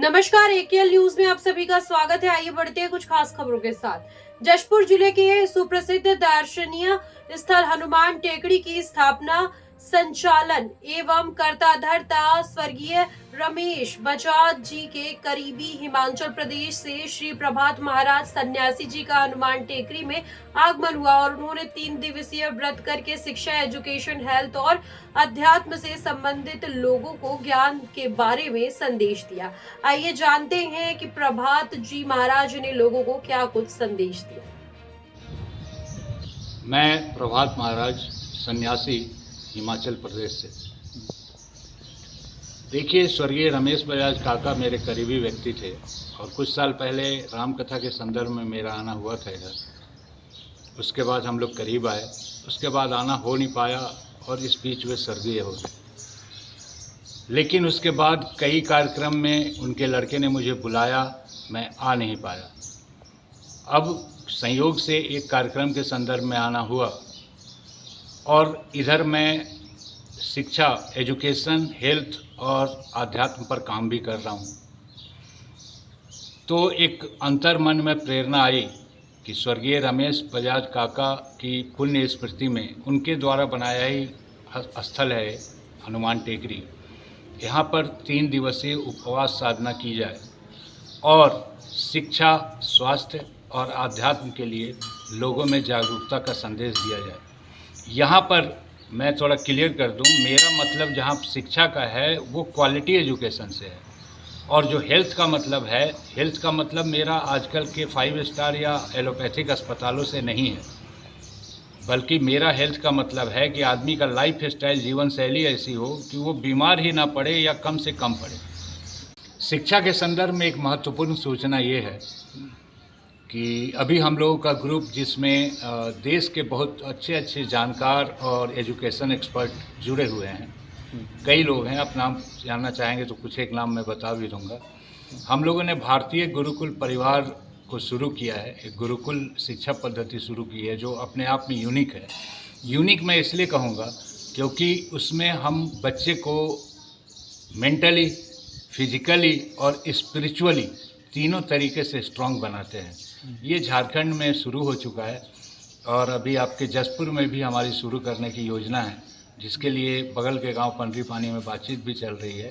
नमस्कार, एकेएल न्यूज में आप सभी का स्वागत है। आइए बढ़ते हैं कुछ खास खबरों के साथ। जशपुर जिले के सुप्रसिद्ध दर्शनीय स्थल हनुमान टेकड़ी की स्थापना, संचालन एवं कर्ता धर्ता स्वर्गीय रमेश बजाज जी के करीबी हिमाचल प्रदेश से श्री प्रभात महाराज सन्यासी जी का हनुमान टेकरी में आगमन हुआ और उन्होंने 3 दिवसीय व्रत करके शिक्षा, एजुकेशन, हेल्थ और अध्यात्म से संबंधित लोगों को ज्ञान के बारे में संदेश दिया। आइए जानते हैं कि प्रभात जी महाराज ने लोगों को क्या कुछ संदेश दिया। मैं प्रभात महाराज सन्यासी हिमाचल प्रदेश से। देखिए, स्वर्गीय रमेश बजाज काका मेरे करीबी व्यक्ति थे और कुछ साल पहले रामकथा के संदर्भ में मेरा आना हुआ था इधर। उसके बाद हम लोग करीब आए, उसके बाद आना हो नहीं पाया और इस बीच वे स्वर्गीय हो गए। लेकिन उसके बाद कई कार्यक्रम में उनके लड़के ने मुझे बुलाया, मैं आ नहीं पाया। अब संयोग से एक कार्यक्रम के संदर्भ में आना हुआ और इधर मैं शिक्षा, एजुकेशन, हेल्थ और आध्यात्म पर काम भी कर रहा हूँ। तो एक अंतर मन में प्रेरणा आई कि स्वर्गीय रमेश बजाज काका की पुण्य स्मृति में उनके द्वारा बनाया ही स्थल है हनुमान टेकरी। यहाँ पर 3 दिवसीय उपवास साधना की जाए और शिक्षा, स्वास्थ्य और आध्यात्म के लिए लोगों में जागरूकता का संदेश दिया जाए। यहाँ पर मैं थोड़ा क्लियर कर दूँ, मेरा मतलब जहाँ शिक्षा का है वो क्वालिटी एजुकेशन से है और जो हेल्थ का मतलब मेरा आजकल के 5 स्टार या एलोपैथिक अस्पतालों से नहीं है, बल्कि मेरा हेल्थ का मतलब है कि आदमी का लाइफ स्टाइल, जीवन शैली ऐसी हो कि वो बीमार ही ना पड़े या कम से कम पड़े। शिक्षा के संदर्भ में एक महत्वपूर्ण सूचना ये है कि अभी हम लोगों का ग्रुप, जिसमें देश के बहुत अच्छे जानकार और एजुकेशन एक्सपर्ट जुड़े हुए हैं, कई लोग हैं। आप नाम जानना चाहेंगे तो कुछ एक नाम मैं बता भी दूंगा। हम लोगों ने भारतीय गुरुकुल परिवार को शुरू किया है, एक गुरुकुल शिक्षा पद्धति शुरू की है जो अपने आप में यूनिक है। यूनिक मैं इसलिए कहूँगा क्योंकि उसमें हम बच्चे को मेंटली, फिजिकली और स्पिरिचुअली तीनों तरीके से स्ट्रांग बनाते हैं। ये झारखंड में शुरू हो चुका है और अभी आपके जशपुर में भी हमारी शुरू करने की योजना है, जिसके लिए बगल के गांव पंडरी पानी में बातचीत भी चल रही है।